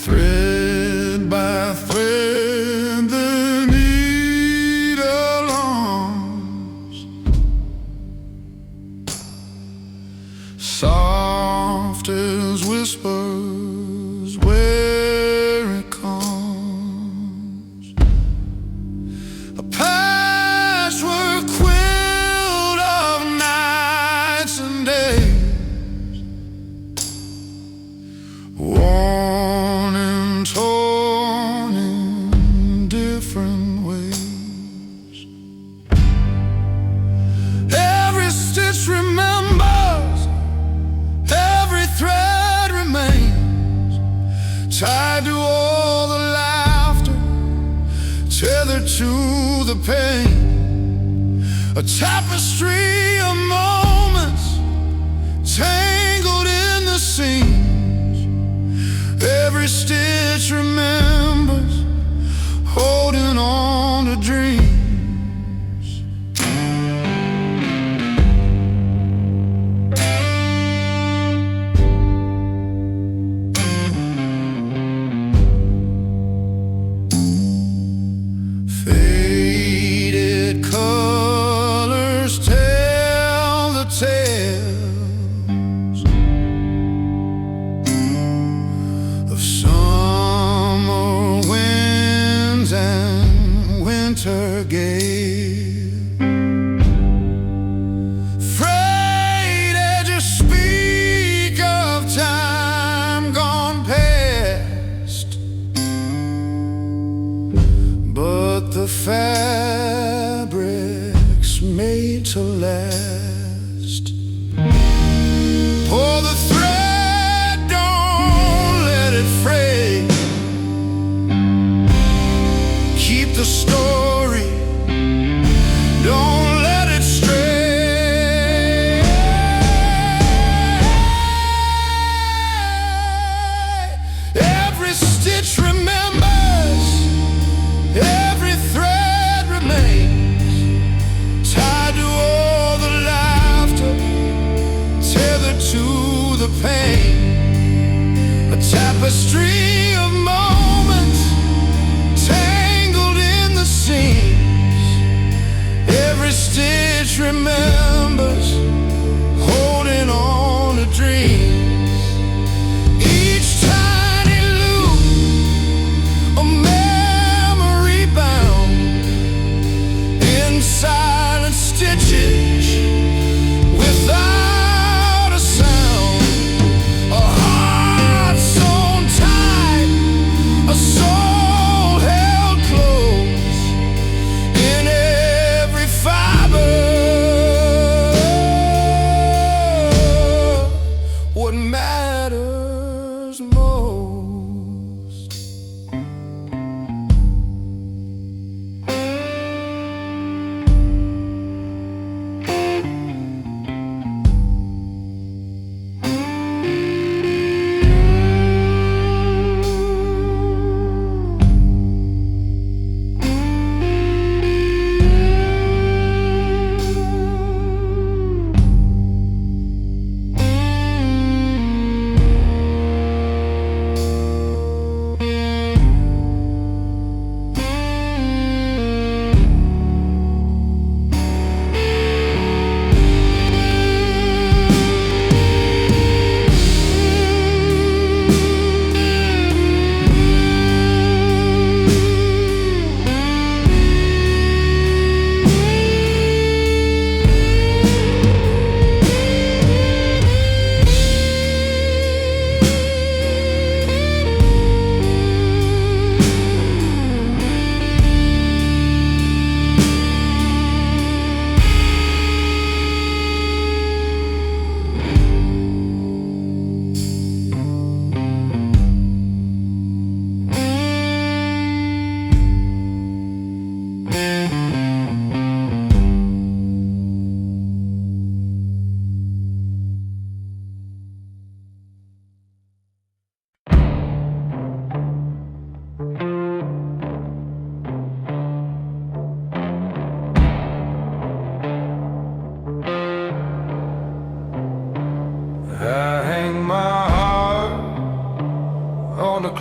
Thread by thread the needle longs, soft as whispers where it comes, a patchwork quilt of nights and days, worn and torn in different ways. Every stitch remembers, every thread remains, tied to all the laughter, tethered to the pain. A tapestry of moments tangled in the seams. Every stitch remembers, holding on to dreams. Faded colors tell the tales of summer winds and winter gales. Frayed edges speak of time gone past, but the fabric's made to last. Pull the thread, don't let it fray. Keep the story, don't let it stray. Every stitch remembers, every thread remains, tied to all the laughter, tethered to the pain. A tapestry of moments tangled in the seams. Every stitch remembers, holding on to dreams. Each tiny loop, a memory bound in silent stitches without a sound. A heart sewn tight, a soul held close in every fiber. What matters most.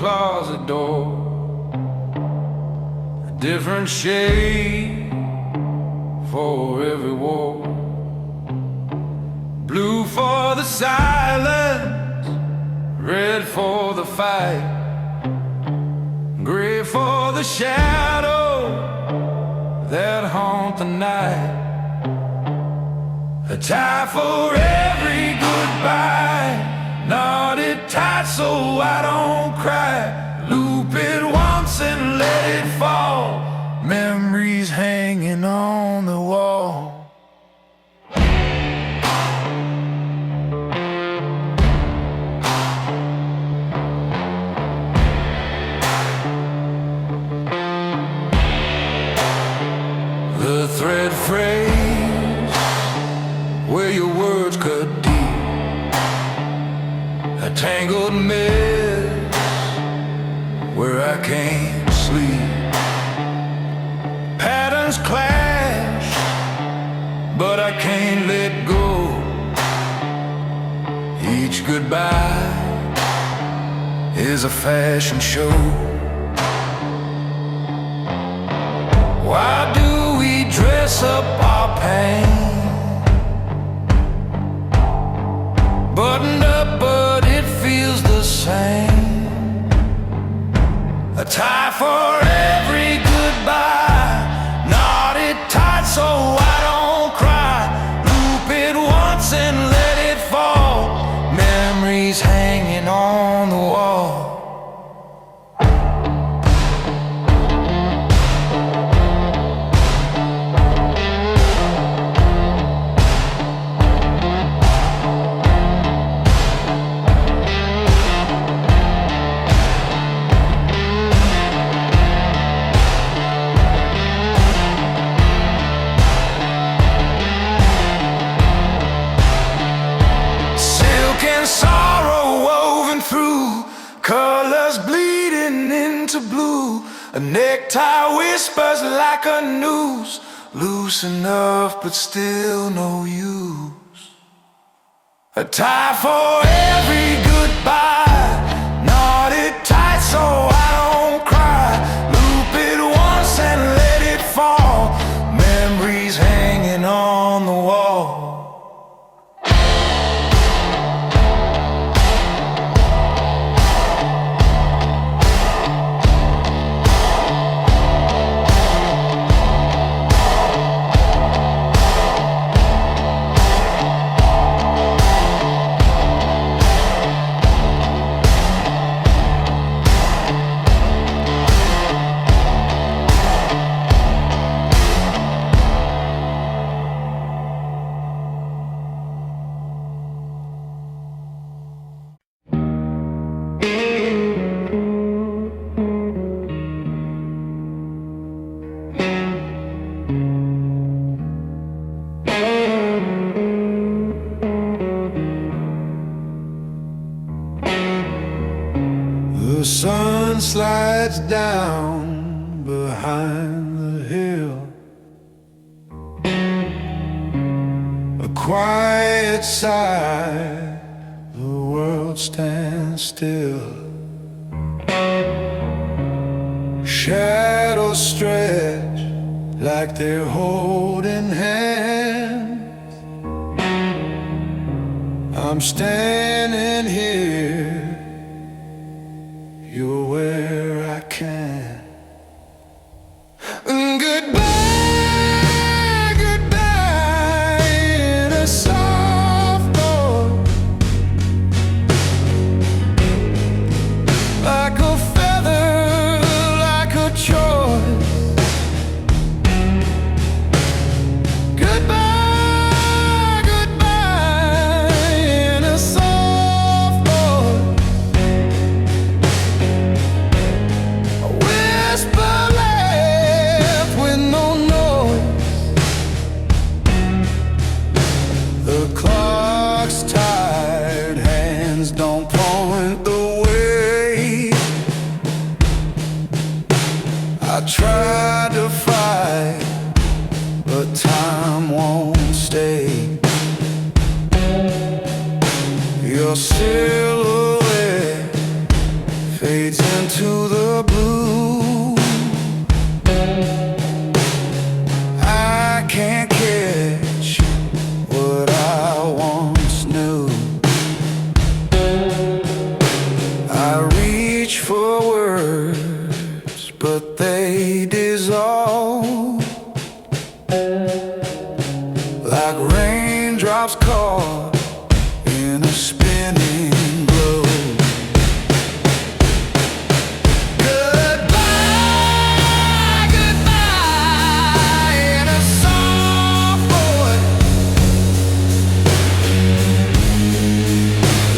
closet door, a different shade for every wall. Blue for the silence, red for the fight, gray for the shadow that haunt the night. A tie for every goodbye, knotted tight so I don't cry. Loop it once and let it fall, memories hanging on the wall. The thread phrase where your words cut deep, a tangled mess where I can't sleep. Patterns clash, but I can't let go. Each goodbye is a fashion show. Why do we dress up our pain? Buttoned up, but it feels the same. A tie for every goodbye, knotted tight so I don't cry. Loop it once and let it fall, memories hanging on the wall. Sorrow woven through, colors bleeding into blue. A necktie whispers like a noose, loose enough but still no use. A tie for every goodbye, knotted tight so I don't cry. Loop it once and let it fall, memories hanging on the wall. The sun slides down behind the hill, a quiet sigh, the world stands still. Shadows stretch like they're holding hands. I'm standing here, you're where I can. Goodbye, goodbye, in a soft voice, like a feather, like a choice. Goodbye, goodbye, in a soft voice, a whisper left with no noise. The clock's tired hands don't point the way. I tried to fight, but time won't stay. Your silhouette fades into the blue. I can't catch what I once knew. I reach for words, but they dissolve like raindrops caught in a spinning globe. Goodbye, goodbye, in a soft voice,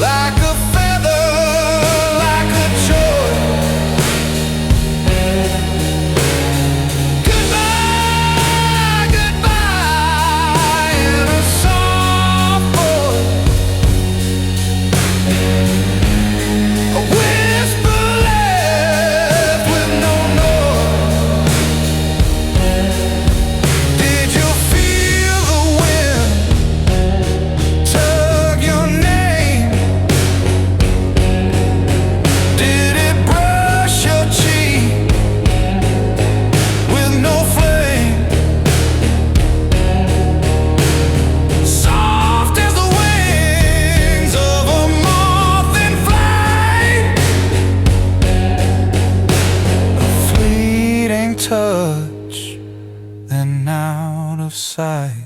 like a feather, like a choice. Goodbye, goodbye, in a soft voice, a whisper left with no noise. Did you feel the wind tug your name? Did it brush your cheek with no flame? Soft as the wings of a moth in flight, a fleeting touch, then out of sight.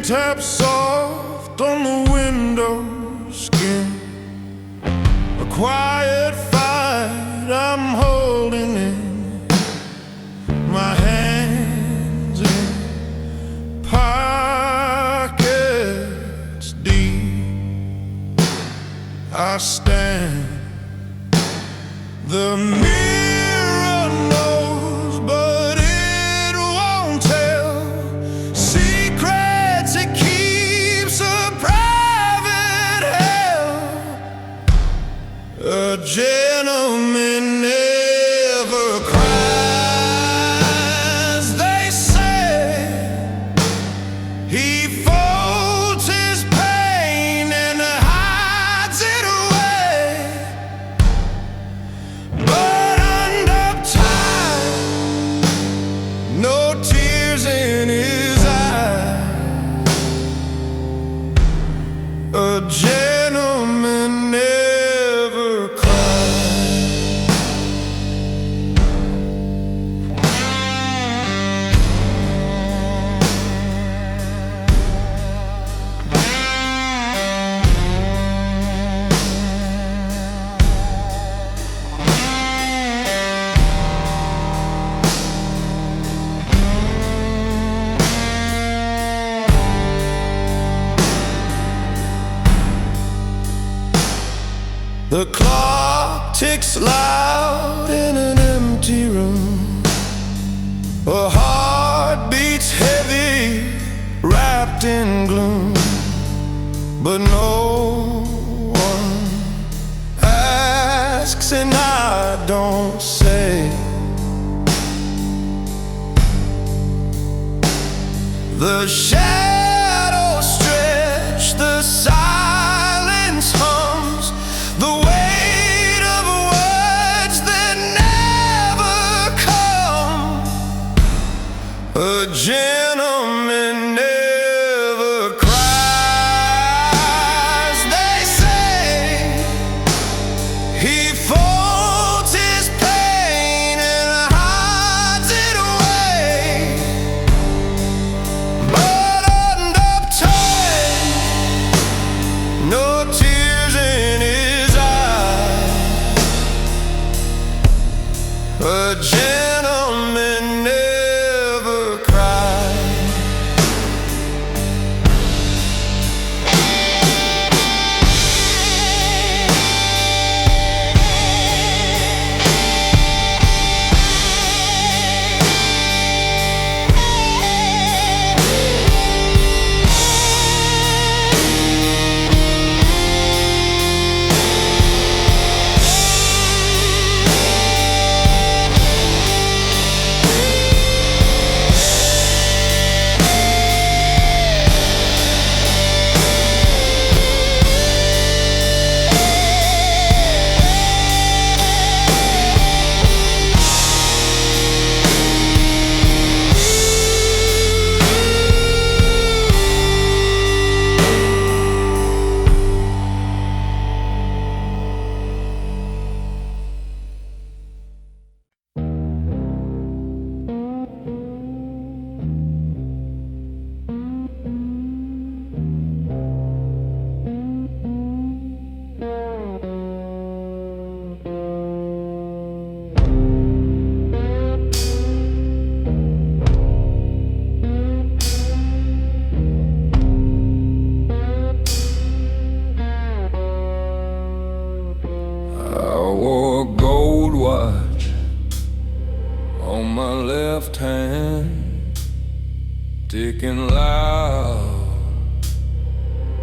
Tap soft on the window skin, a quiet fight I'm holding in my hands, in pockets deep. I stand, the mirror knows, but it won't tell secrets. It keeps a private hell. A gentleman never cries, they say. He folds his pain and hides it away. But under time, no tears in his eyes. A gentleman never cries. The clock ticks loud in an empty room. A heart beats heavy, wrapped in gloom. But no one asks and I don't say. The shadows stretch, the silence hums, the weight of words that never come. A gentleman never cries, they say. He folds his pain and hides it away. But unuptight, no tears in his eyes. A gentleman never cries. On my left hand, ticking loud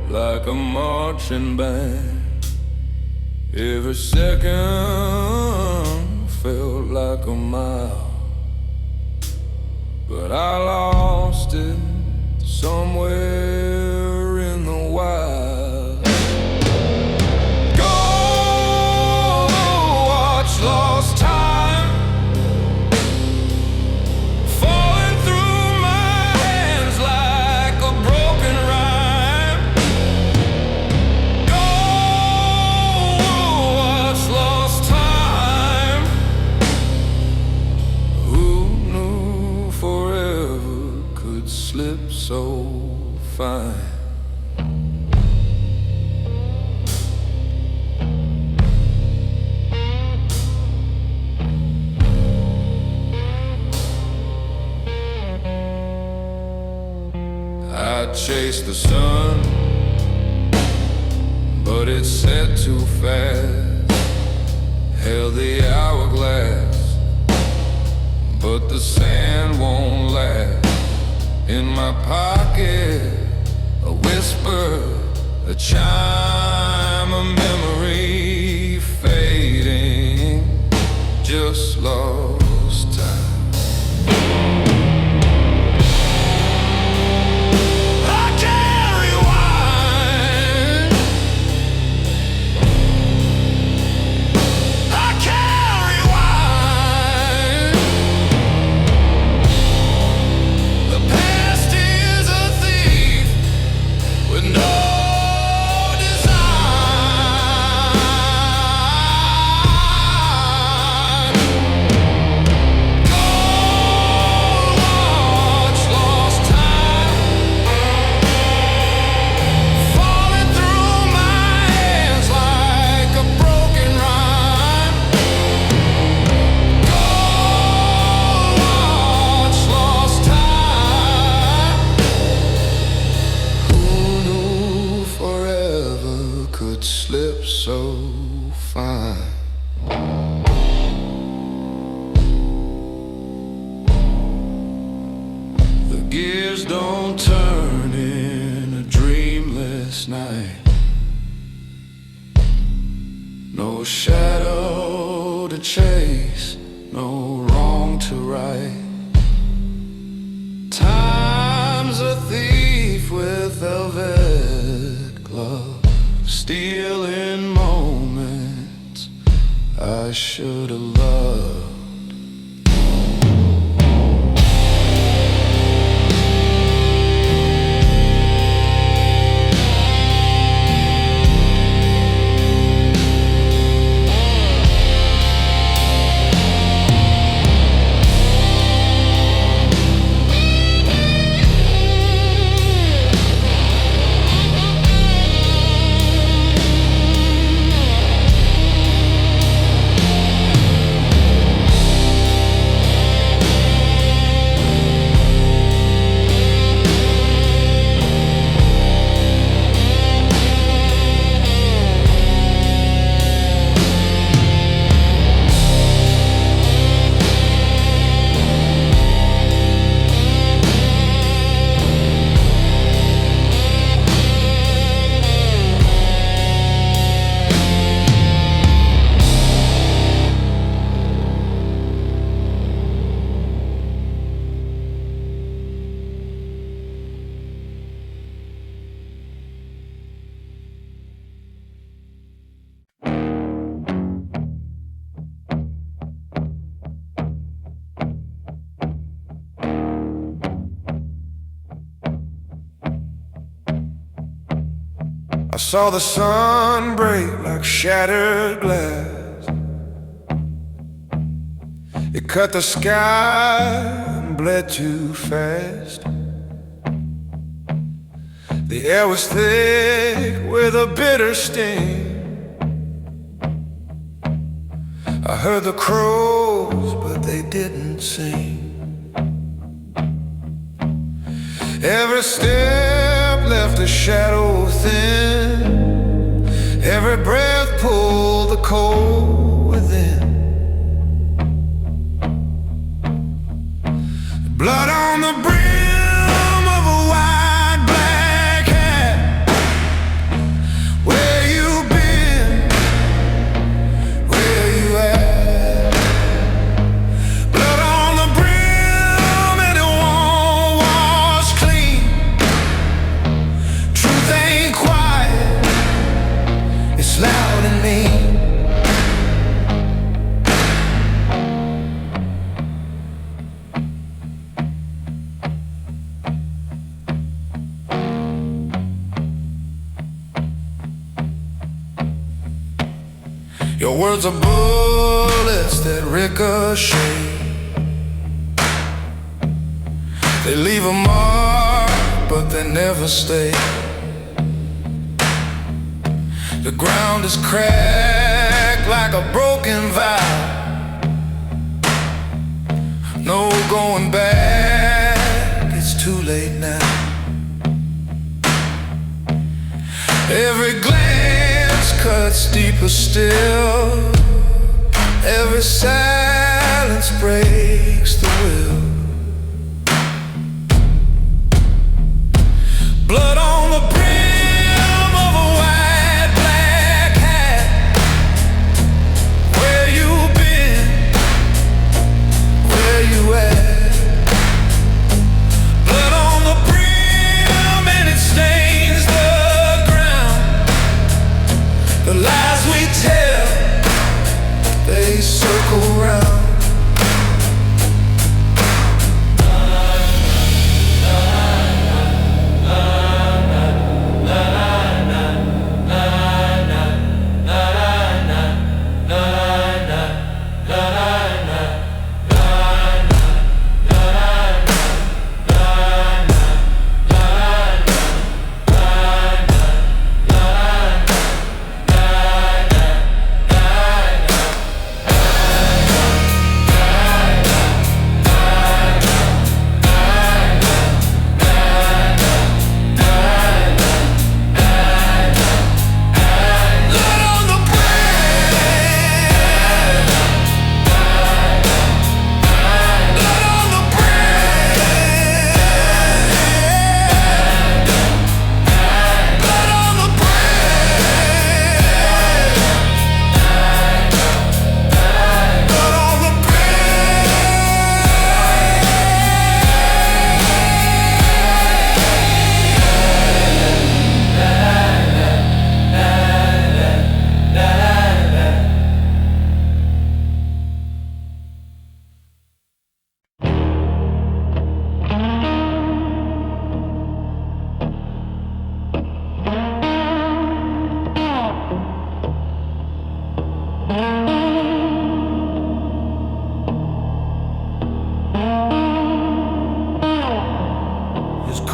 like a marching band. Every second felt like a mile, but I lost it somewhere in the wild. Go watch lost time slip so fine. I chased the sun, but it set too fast. Held the hourglass, but the sand won't last. In my pocket, a whisper, a chime, a memory fading, just lost time. I can't rewind, I can't rewind. The past is a thief with no slip so fine. The gears don't turn in a dreamless night. No shadow to chase, no wrong to right. Time's Time's a thief with velvet gloves, stealing moments I should have loved. I saw the sun break like shattered glass. It cut the sky and bled too fast. The air was thick with a bitter sting. I heard the crows, but they didn't sing. Every step left a shadow thin. Every breath pulled the cold within. Blood on the brim of a wide black hat. Where you been? Where you at? Blood on the brim and it won't wash clean. Truth ain't quiet, it's loud and mean. Your words are bullets that ricochet. They leave a mark, but they never stay. The ground is cracked like a broken vow. No going back, it's too late now. Every glance cuts deeper still. Every silence breaks the will. Blood on the brim of a white black hat. Where you been? Where you at? Blood on the brim and it stains the ground. The lies we tell, they circle round.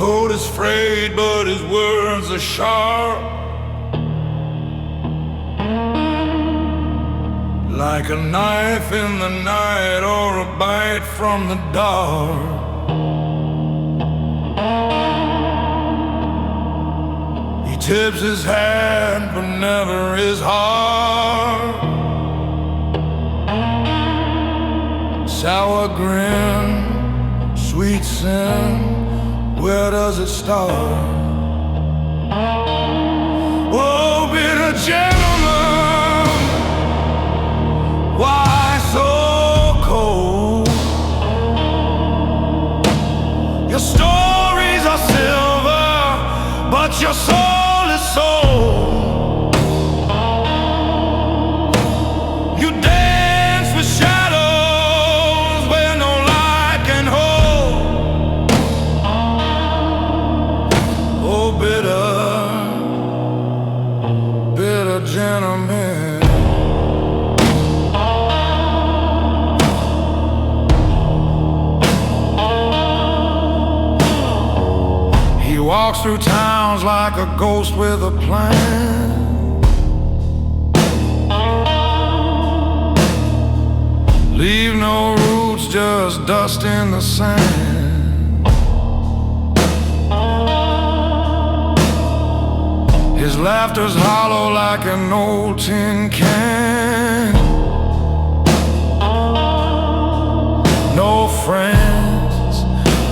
coat is frayed, but his words are sharp, like a knife in the night or a bite from the dark. He tips his hat, but never his heart. Sour grin, sweet sin, where does it start? Oh, bitter gentleman, why so cold? Your stories are silver, but your soul is sold. You dance with shadows where no light can hold. Oh, bitter gentleman. He walks through towns like a ghost with a plan. Leave no roots, just dust in the sand. His laughter's hollow like an old tin can. No friends,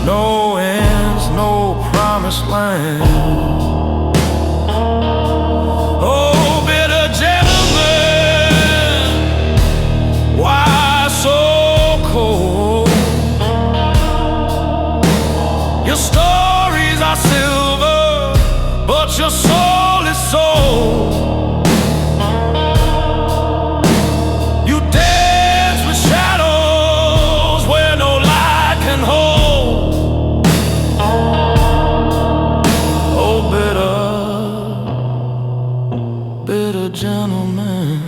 no ends, no promised land. Oh, bitter gentleman, why so cold? Your stories are silver, but your soul is sold. You dance with shadows where no light can hold. Oh, bitter gentleman.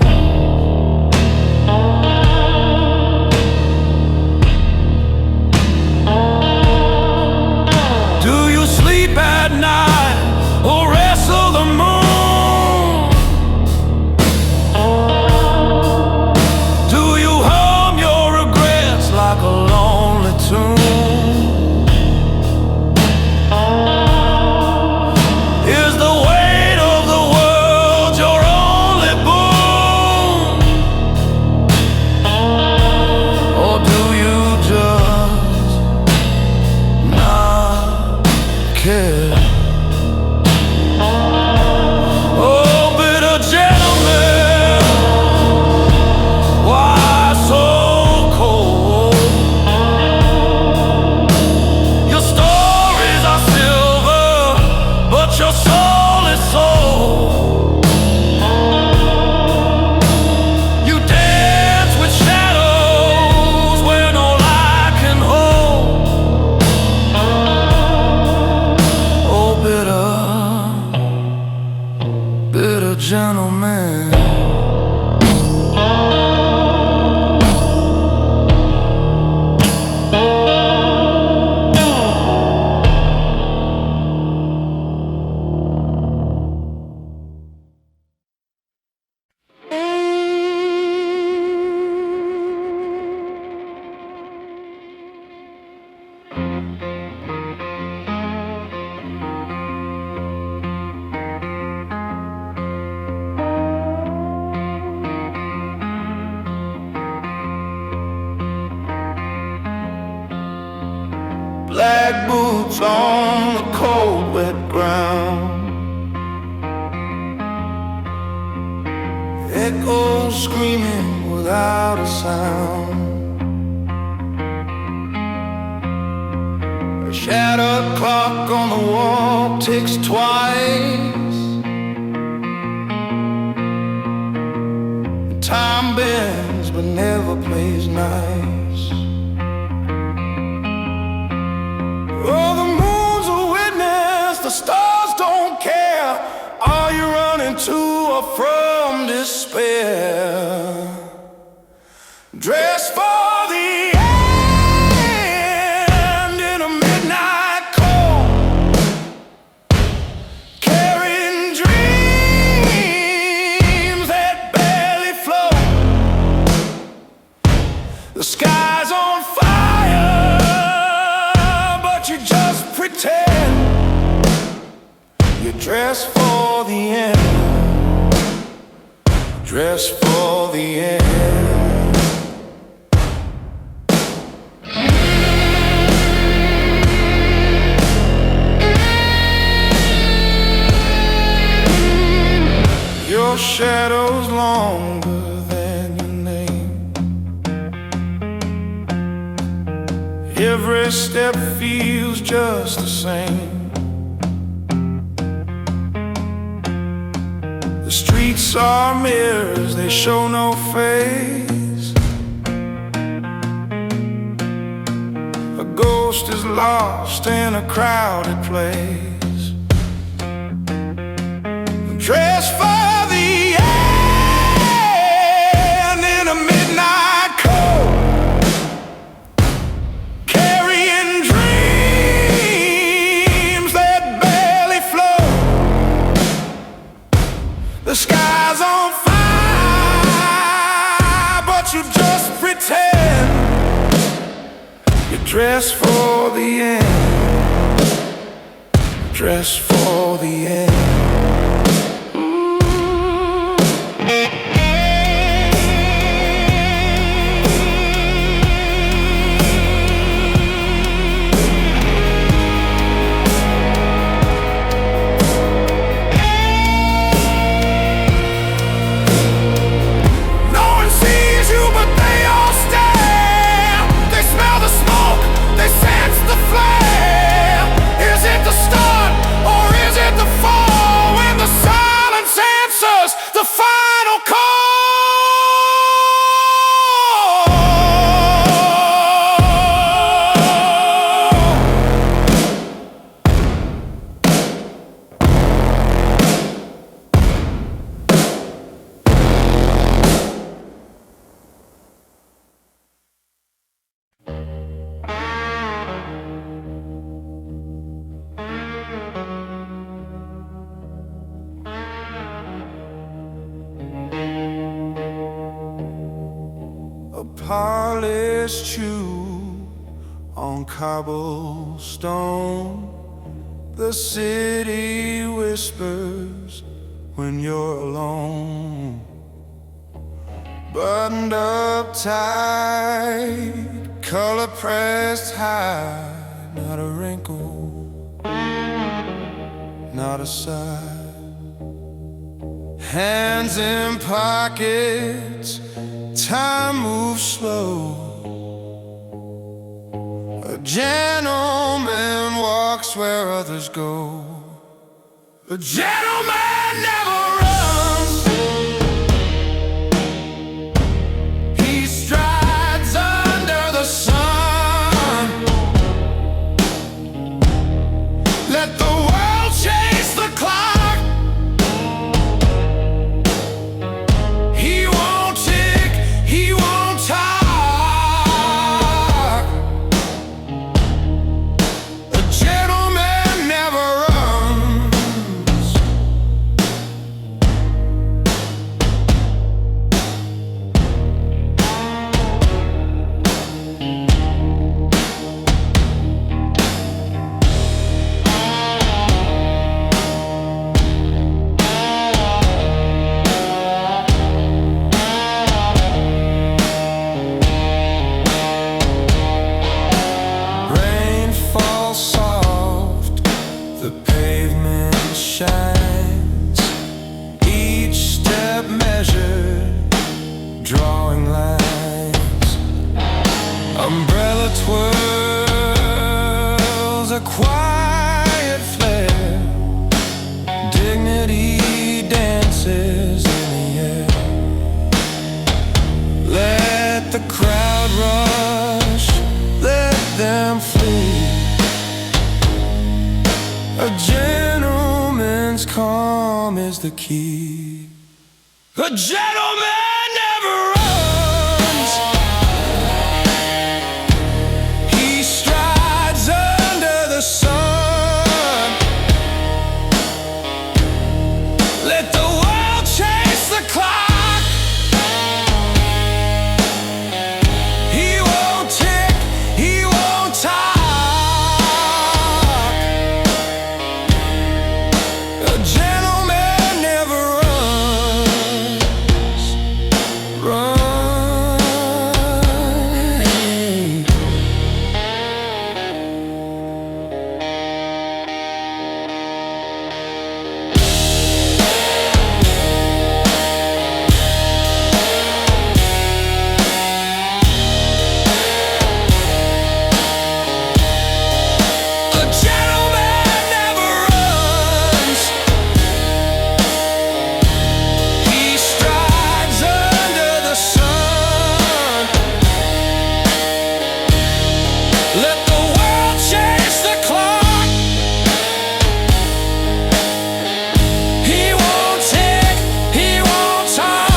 Do you sleep at night or wrestle the moon? Do you hum your regrets like a lonely tune? Is the weight of the world your only boon? Or do you just not care? Oh, bitter gentleman, why so cold? Your stories are silver, but your soul is sold. You dance with shadows where no light can hold. Oh, bitter gentleman. Black boots on the cold, wet ground. Echoes screaming without a sound. A shattered clock on the wall ticks twice. Time bends but never plays nice. Oh, the moon's a witness, the stars don't care. Are you running to or from despair? Dressed for the end in a midnight cold. dress for the end, dress for the end. Your shadow's longer than your name. Every step feels just the same. The streets are mirrors, they show no face. A ghost is lost in a crowded place. Dress for the end in a midnight coat, carrying dreams that barely float. The sky's on fire, but you just pretend. You dress for the end, dress for the end. The final call. A polished shoe on cobblestone. The city whispers when you're alone. Buttoned up tight, color pressed high. Not a wrinkle, not a sigh. Hands in pockets, time moves slow. A gentleman walks where others go. A gentleman never runs. He strides under the sun. Let the world chase the clock. Drawing lines, umbrella twirls, a quiet flare. Dignity dances in the air. Let the crowd rush, let them flee. A gentleman's calm is the key. A gentleman never runs. He strides under the sun. Let the world chase the clock. He won't tick, he won't talk. A Let the world chase the clock. He won't tick, he won't talk.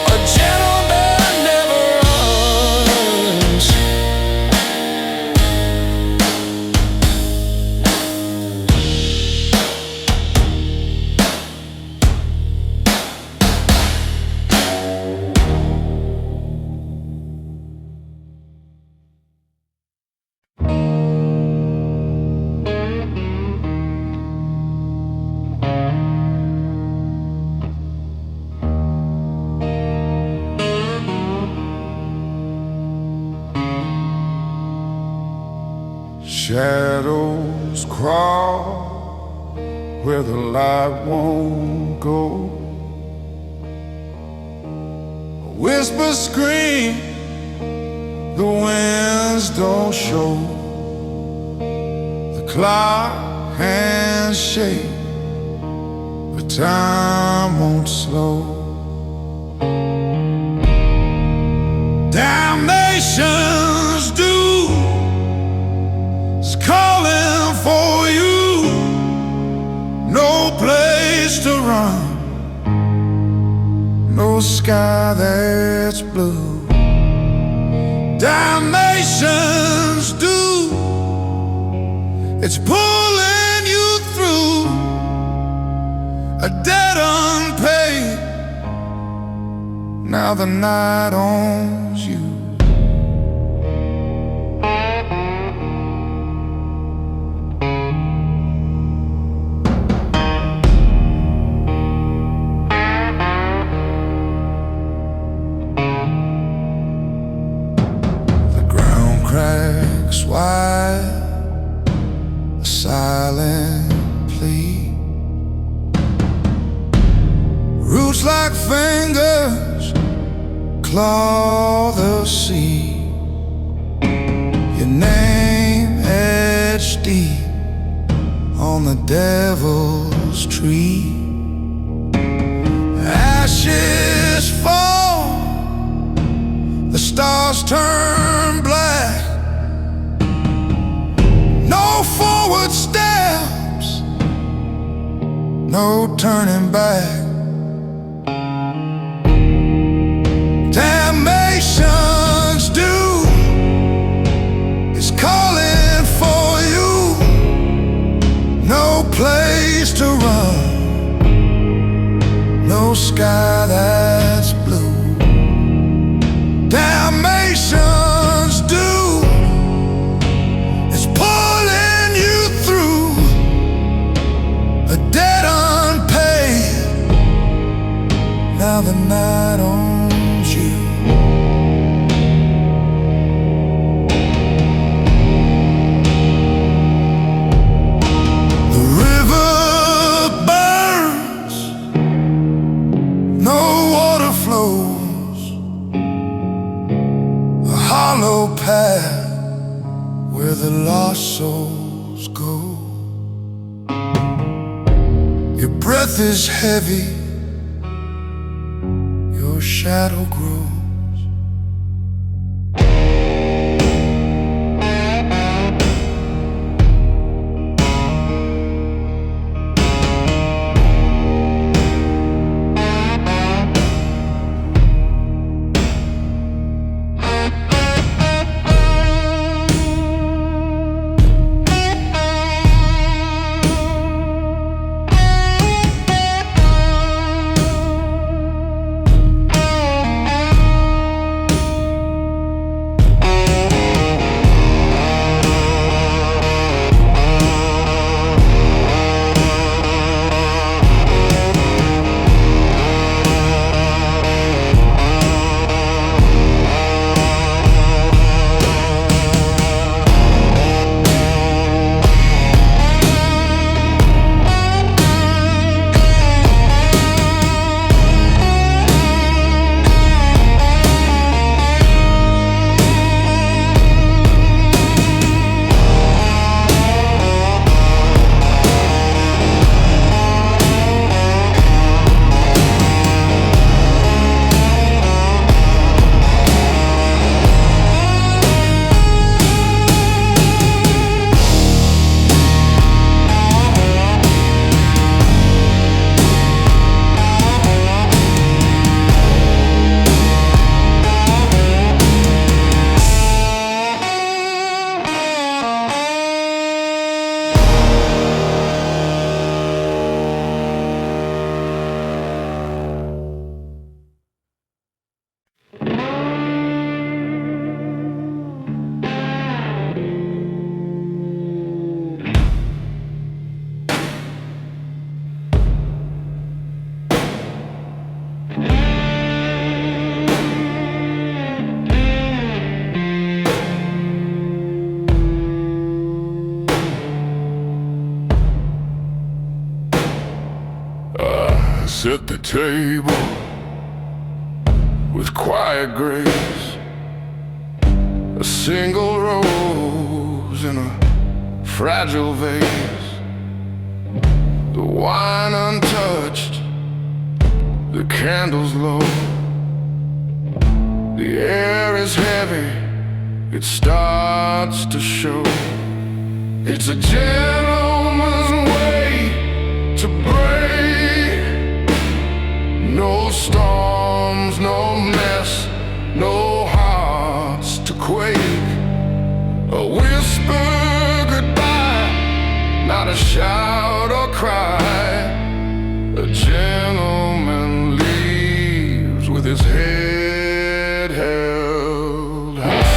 A gentleman never runs. Shadows crawl where the light won't go. Whispers scream, the winds don't show. The clock hands shake, but time won't slow. Damnation's due is calling for you. No place to run, no sky that's blue. Damnation's due, it's pulling you through a debt unpaid. Now the night owns you. Cracks wide, a silent plea. Roots like fingers claw the sea. Your name etched deep on the devil's tree. Ashes fall, the stars turn black. No forward steps, no turning back. Damnation's due is calling for you. No place to run, no sky that's blue. Damnation's due, it's pulling you through a debt unpaid. Now the night owns you. The river burns, no water flows. A hollow path where the lost souls go. Your breath is heavy, your shadow grows. at the table with quiet grace, a single rose in a fragile vase, the wine untouched, the candles low. The air is heavy, it starts to show. It's a gentleman's way to break. No storms, no mess, no hearts to quake. A whisper goodbye, not a shout or cry. A gentleman leaves with his head held high.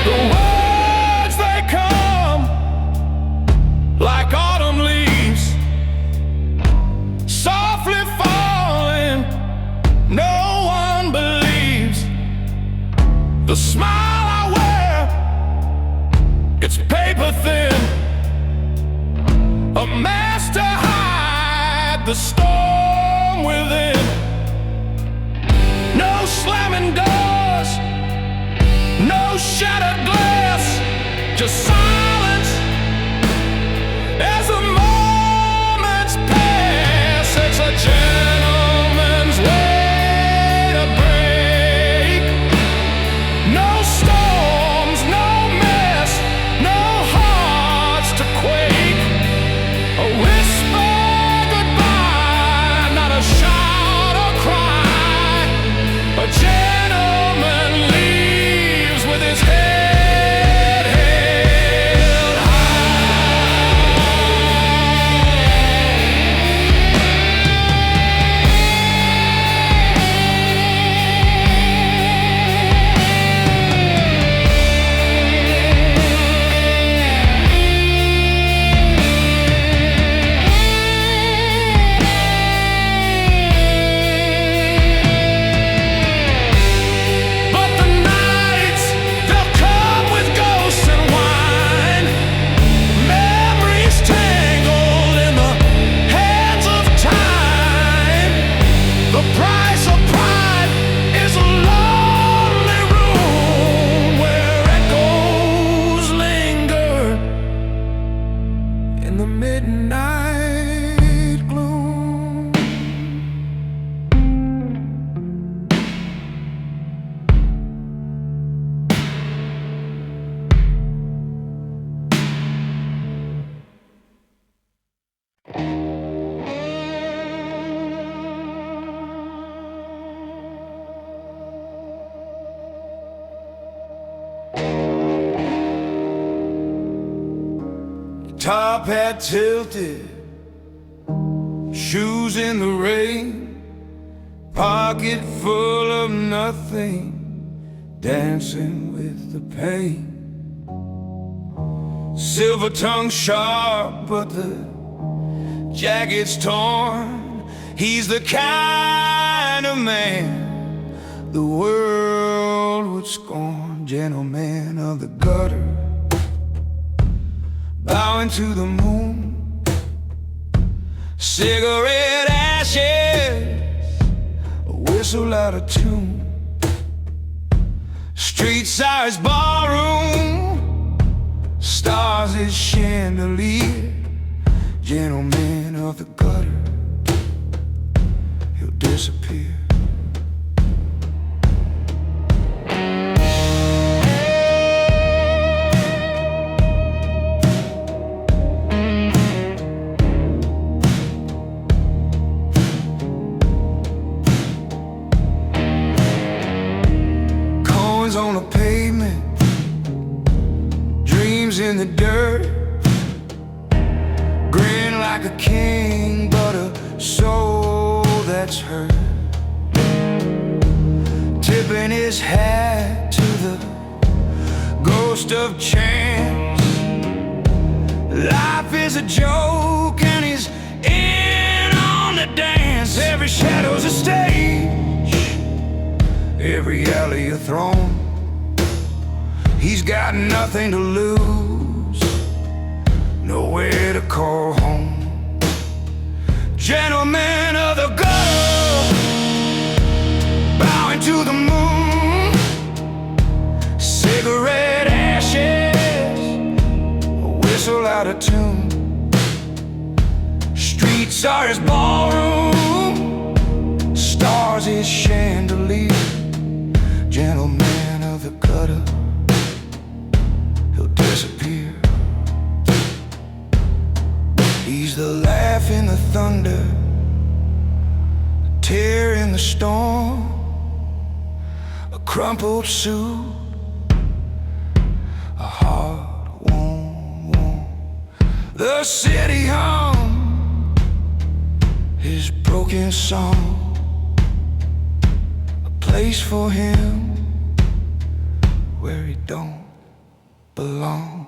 The words they come like autumn leaves, softly falling, no one believes. The smile I wear, it's paper thin, a mask to hide the storm within. No slamming doors, no shattered glass, just silence as the moments pass. It's a gentleman's way to break. No storms, no mess, no hearts to quake. A whisper goodbye, not a shout or cry. A gentleman leaves with his head held But the nights, they'll come with ghosts and wine, memories tangled in the hands of time. The price of pride is a lonely room where echoes linger in the midnight gloom. Top hat tilted, shoes in the rain, pocket full of nothing, dancing with the pain. Silver tongue sharp, but the jacket's torn. He's the kind of man the world would scorn. Gentleman of the gutter, bowing to the moon. Cigarette ashes, a whistle out of tune. Street size ballroom, stars his chandelier. Gentleman of the gutter, he'll disappear. On the pavement, dreams in the dirt, grin like a king, but a soul that's hurt. Tipping his hat to the ghost of chance. Life is a joke and he's in on the dance. Every shadow's a stage, every alley a throne. He's got nothing to lose, nowhere to call home. Gentlemen of the gutter, bowing to the moon. Cigarette ashes, a whistle out of tune. Streets are his ballroom, stars his chandelier. Gentleman of the gutter, he'll disappear. He's the laugh in the thunder, the tear in the storm, a crumpled suit, a heart warm. The city hum his broken song, a place for him where he don't belong.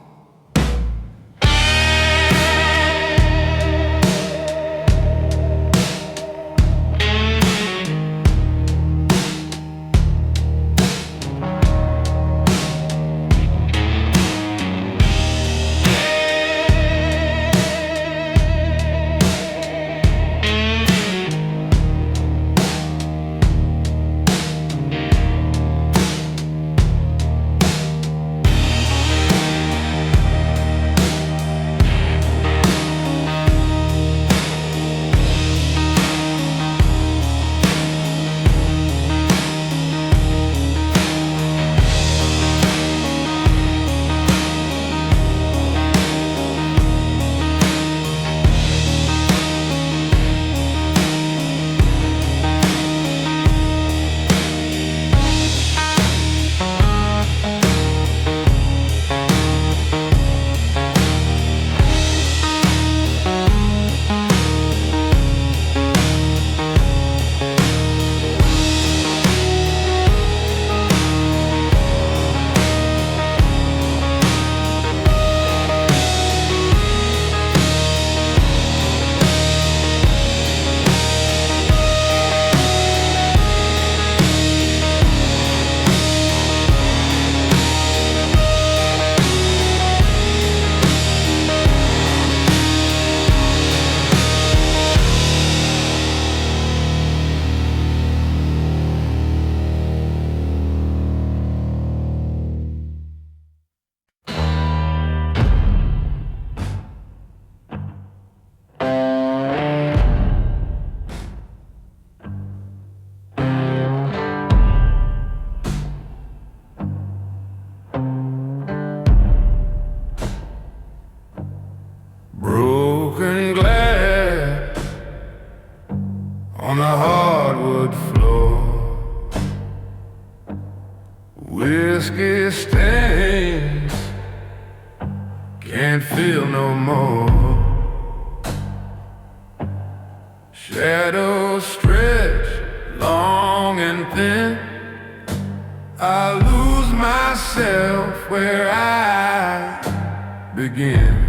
Broken glass on the hardwood floor, whiskey stains, can't feel no more. Shadows stretch long and thin, I lose myself where I begin.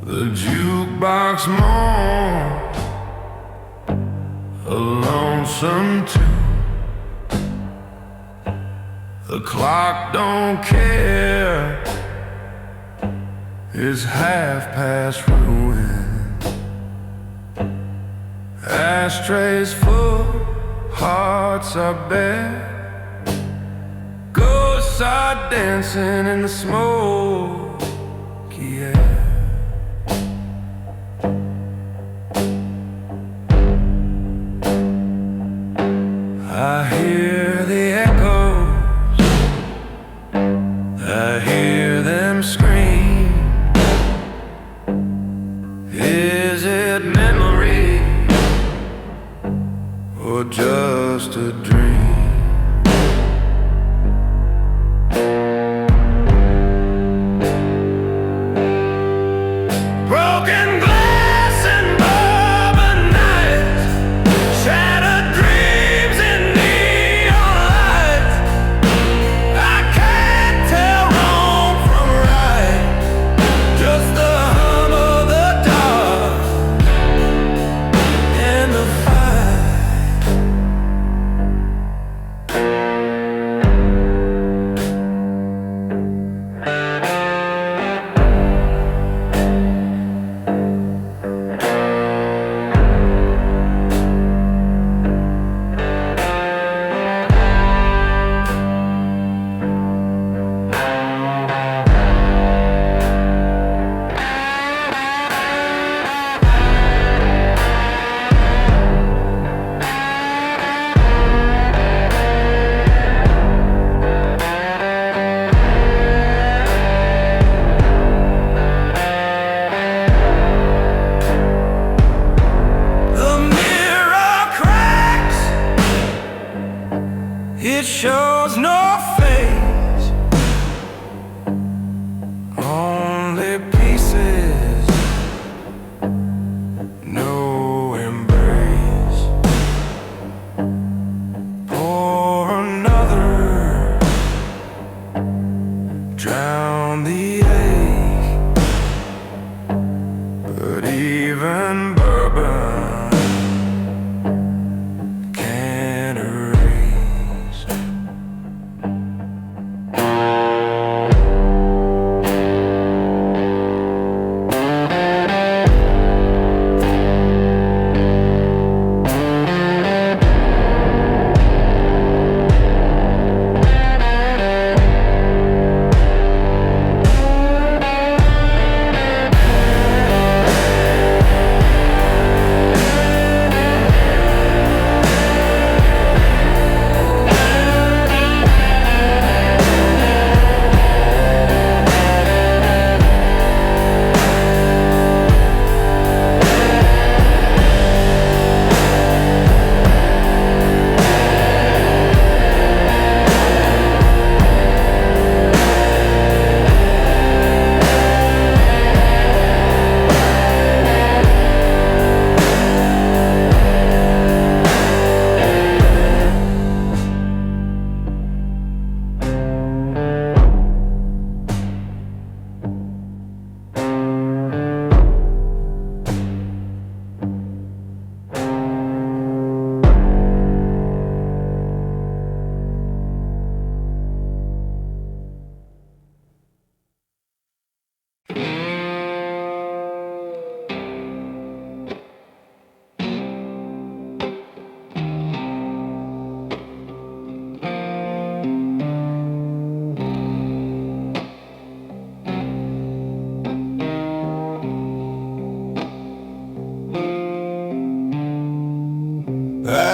The jukebox moans a lonesome tune. The clock don't care, it's past ruin. Ashtrays full, hearts are bare, ghosts are dancing in the smoky air. I hear the echoes, I hear them scream. Is it memory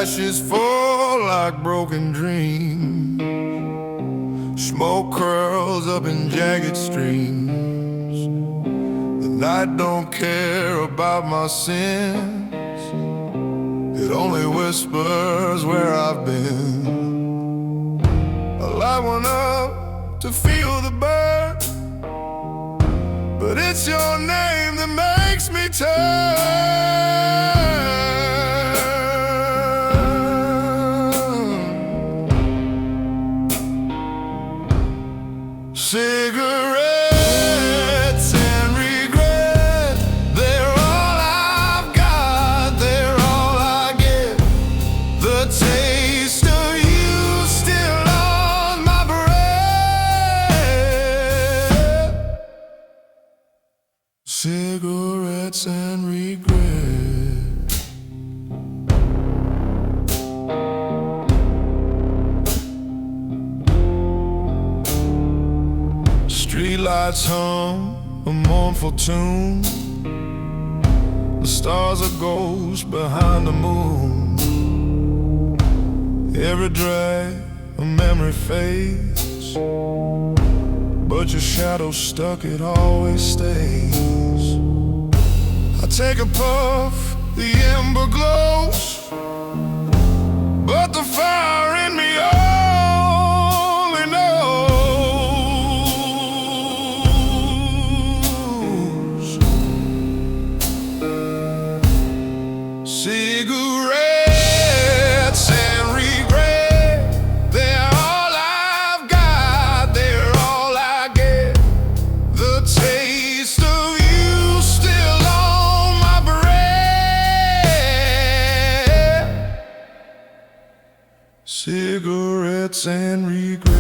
Ashes fall like broken dreams. Smoke curls up in jagged streams. The night don't care about my sins. It only whispers where I've been. I light one up to feel the burn, but it's your name that makes me turn. Cigarettes and regret, they're all I've got, they're all I get. The taste of you still on my breath. Cigarettes and regret. Streetlights hum a mournful tune. The stars are ghosts behind the moon. Every drag a memory fades, but your shadow stuck, it always stays. I take a puff, the ember glows, but the fire in me only knows. Cigarettes and regret, they're all I've got, they're all I get. The taste of you still on my breath. Cigarettes and regret.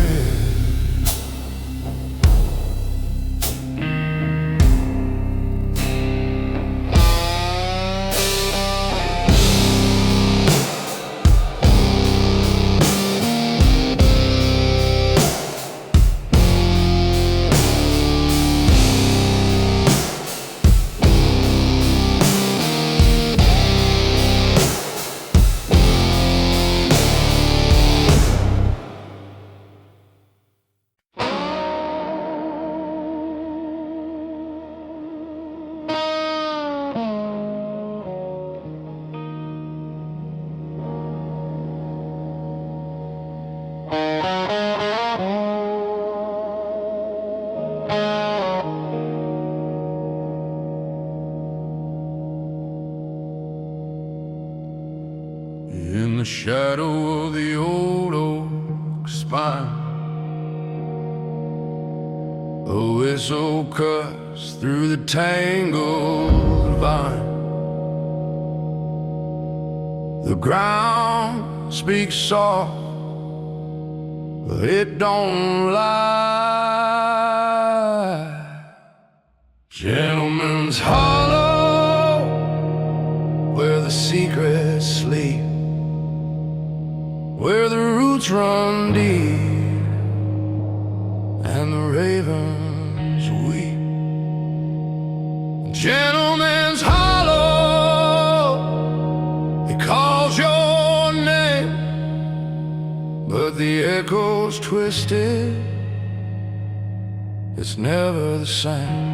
In the shadow of the old oak spine, a whistle cuts through the tangled vine. The ground speaks soft, but it don't lie. Gentleman's Hollow, where the secrets sleep, where the roots run deep and the ravens weep. Gentleman's Hollow, he calls your name, but the echo's twisted, it's never the same.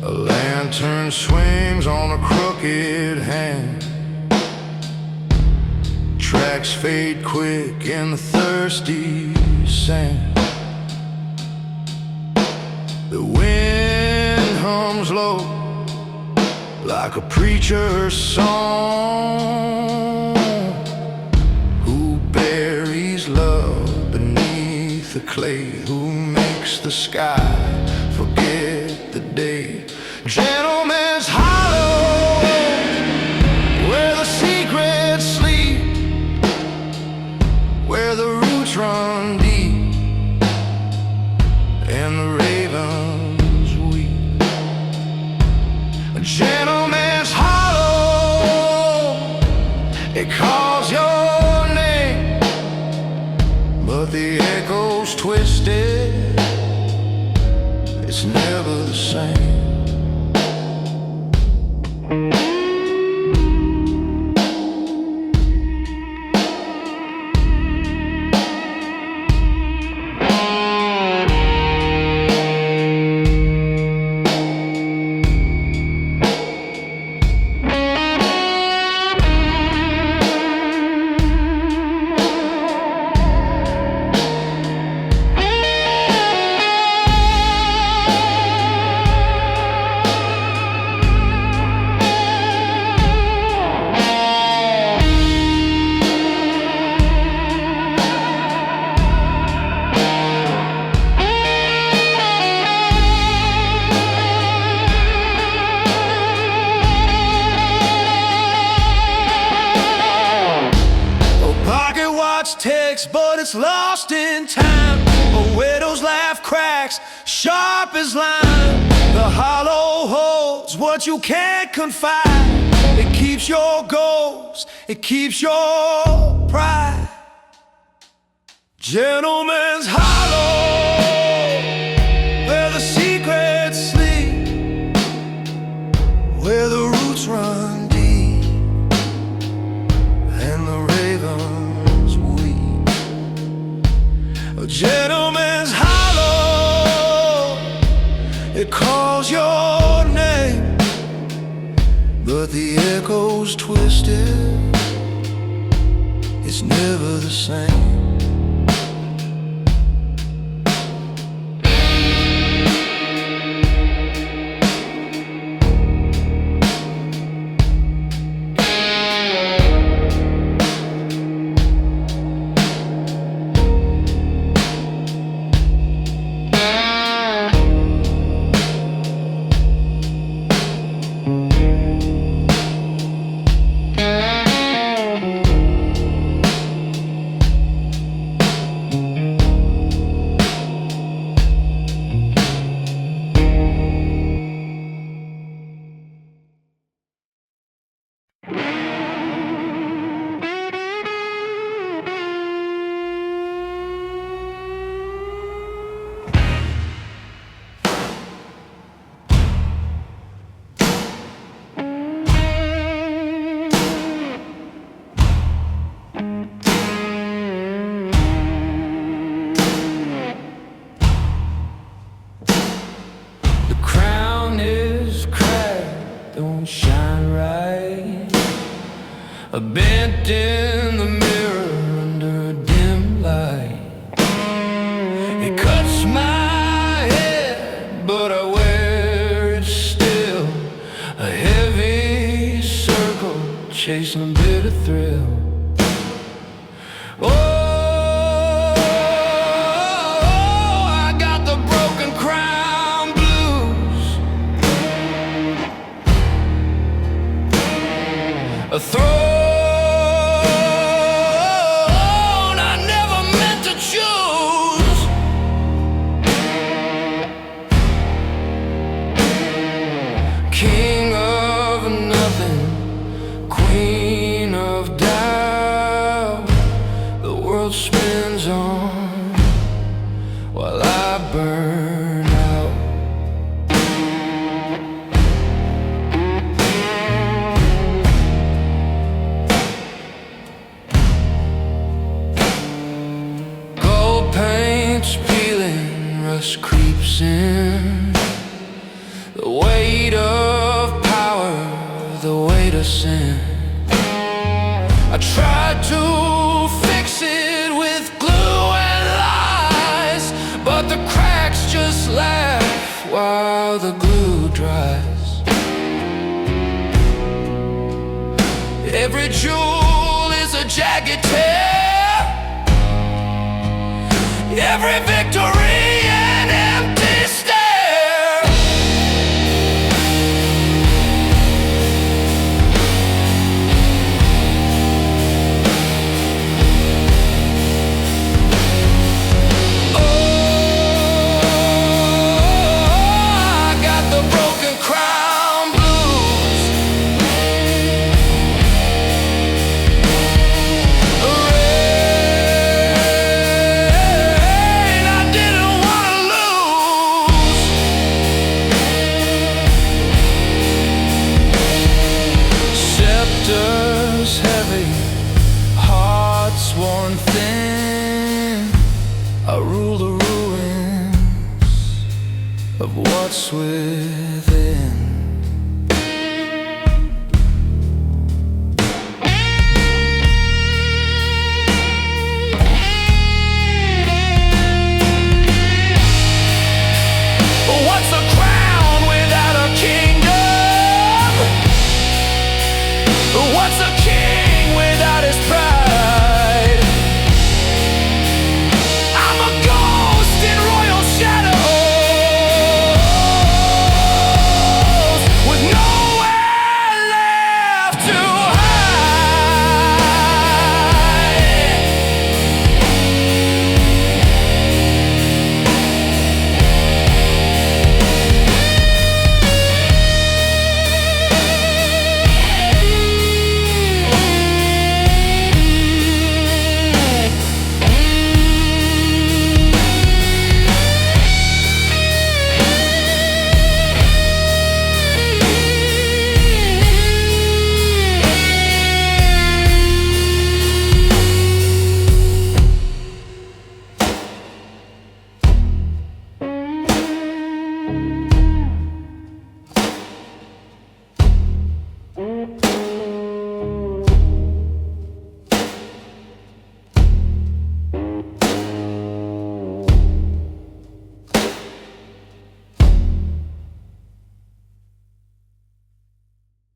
A lantern swings on a crooked hand. Tracks fade quick in the thirsty sand. The wind hums low like a preacher's song. Who buries love beneath the clay? Who makes the sky forget the day? Gentleman's Hollow, where the secrets sleep, where the roots run deep and the ravens weep. A gentleman's hollow, heart's text, but it's lost in time. A widow's laugh cracks, sharp as lime. The hollow holds what you can't confide. It keeps your ghost, it keeps your pride. Gentleman's Hollow, where the secrets sleep, where the roots run deep and the ravens weep. A gentleman's hollow, it calls your name, but the echo's twisted, it's never the same. Shine right, a bent in the mirror under a dim light. It cuts my head, but I wear it still. A heavy circle chasing a bitter thrill. Oh, I got the broken crown blues. A throne I never meant to choose. King of nothing, queen of doubt. The world spins on while I burn out. Peeling, rust creeps in. The weight of power, the weight of sin. I tried to fix it with glue and lies, but the cracks just laugh while the glue dries. Every jewel is a jagged tear. Every victory an empty stare. Oh, I got the broken crown blues. Heavy, hearts worn thin. I rule the ruins of what's within.